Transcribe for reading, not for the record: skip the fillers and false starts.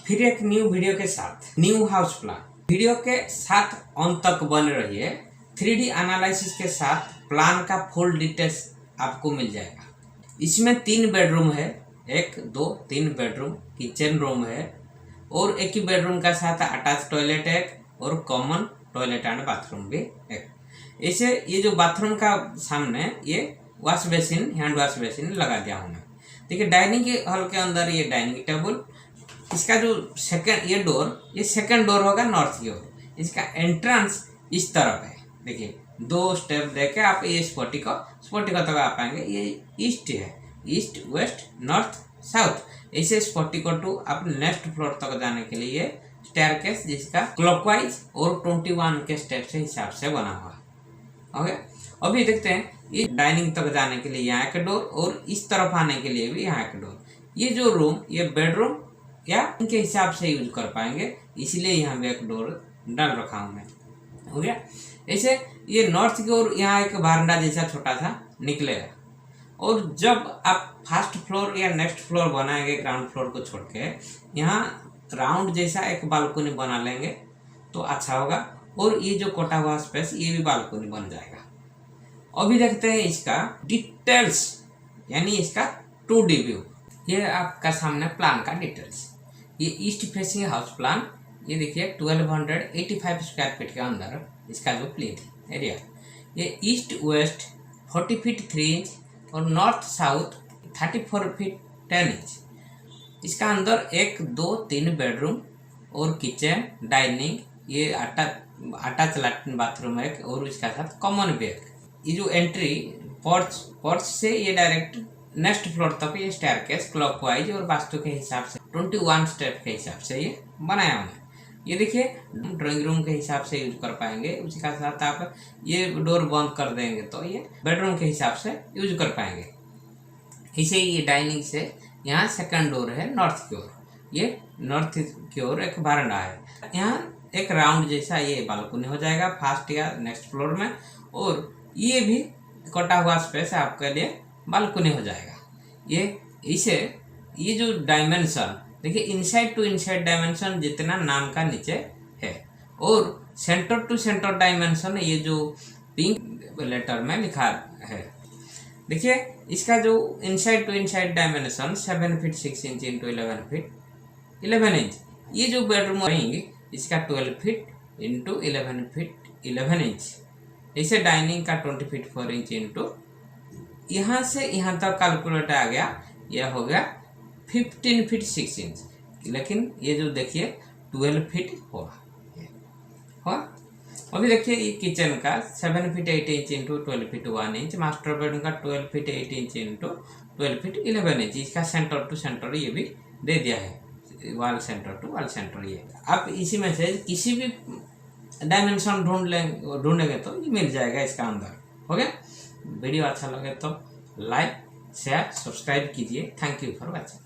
फिर एक new video के साथ न्यू हाउस प्लान वीडियो के साथ अंत तक बने रहिए। 3D एनालिसिस के साथ प्लान का फुल डिटेल्स आपको मिल जाएगा। इसमें 3 बेडरूम है, 1 2 3 बेडरूम, किचन रूम है और एक ही बेडरूम का साथ अटैच टॉयलेट है और कॉमन टॉयलेट एंड बाथरूम भी है। ऐसे ये जो बाथरूम का सामने ये wash basin, hand wash basin लगा दिया हूँ मैं। देखिए डाइनिंग के हॉल के अंदर ये डाइनिंग टेबल, इसका जो सेकंड ये डोर, ये सेकंड डोर होगा नॉर्थ की ओर। इसका एंट्रेंस इस तरफ है। देखिए 2 स्टेप देके आप ये स्पोर्टिको तक आ पाएंगे। ये ईस्ट है, ईस्ट वेस्ट नॉर्थ साउथ। ऐसे स्पोर्टिको टू आप नेक्स्ट फ्लोर तक जाने के लिए स्टेयरकेस जिसका क्लॉकवाइज और 21 के स्टेप से हिसाब से बना हुआ। ओके, अभी देखते हैं ये डाइनिंग तक जाने के लिए यहाँ एक डोर और इस तरफ आने के लिए भी यहाँ एक डोर। ये जो रूम ये बेडरूम या इनके हिसाब से यूज कर पाएंगे, इसलिए यहाँ पे एक डोर डाल रखा हूँ मैं। हो गया। ऐसे ये नॉर्थ की ओर यहाँ एक बारंडा जैसा छोटा सा निकलेगा और जब आप फर्स्ट फ्लोर या नेक्स्ट फ्लोर बनाएंगे ग्राउंड फ्लोर को छोड़ के, यहाँ राउंड जैसा एक बालकनी बना लेंगे तो अच्छा होगा। और ये जो कटा हुआ स्पेस ये भी बालकनी बन जाएगा। अभी देखते हैं इसका डिटेल्स, यानी इसका 2D व्यू। ये आपका सामने प्लान का डिटेल्स। ये ईस्ट फेसिंग हाउस प्लान, ये देखिए 1285 स्क्वायर फीट के अंदर इसका जो प्लेन एरिया। ये ईस्ट वेस्ट 40 फीट 3 इंच और नॉर्थ साउथ 34 फीट 10 इंच। इसका अंदर 1 2 3 बेडरूम और किचन डाइनिंग, ये अटैच लैट्रिन बाथरूम है और इसका साथ कॉमन भी है। ये जो एंट्री पोर्च से ये डायरेक्ट नेक्स्ट फ्लोर तक ये स्टेयरकेस क्लॉकवाइज और वास्तु के हिसाब से 21 स्टेप के हिसाब से ये बनाया हुआ है। ये देखिए ड्राइंग रूम के हिसाब से यूज कर पाएंगे। उसी का साथ आप ये डोर बंद कर देंगे तो ये बेडरूम के हिसाब से यूज कर पाएंगे। इसे ये डाइनिंग से यहाँ सेकंड डोर है नॉर्थ की ओर। ये नॉर्थ की ओर एक बारंडा है। यहाँ एक राउंड जैसा ये बालकनी हो जाएगा फर्स्ट या नेक्स्ट फ्लोर में, और ये भी कटा हुआ स्पेस आपके लिए बालकनी हो जाएगा। ये जो डायमेंशन देखिए, इनसाइड टू इनसाइड डायमेंशन जितना नाम का नीचे है और सेंटर टू सेंटर डायमेंशन ये जो पिंक लेटर में लिखा है। देखिए इसका जो inside to inside dimension 7 feet 6 inch into 11 feet 11 inch. ये जो बेडरूम रहेंगे इसका 12 फीट इंटू 11 फीट 11 इंच। ऐसे डाइनिंग का 20 फीट 4 इंच इंटू यहाँ से यहाँ तक कैलकुलेट आ गया, यह हो गया 15 फीट 6 इंच। लेकिन ये जो देखिए 12 फीट होगा। अभी देखिए ये किचन का 7 feet 8 inch into 12 feet 1 inch. Master bedroom का 12 feet 8 inch into 12 feet 11 inch. इसका सेंटर टू सेंटर ये भी दे दिया है, wall centre to wall centre. ये आप इसी में से किसी भी डायमेंशन ढूंढेंगे तो ये मिल जाएगा इसका अंदर। हो गया। वीडियो अच्छा लगे तो लाइक शेयर सब्सक्राइब कीजिए। Thank you for watching.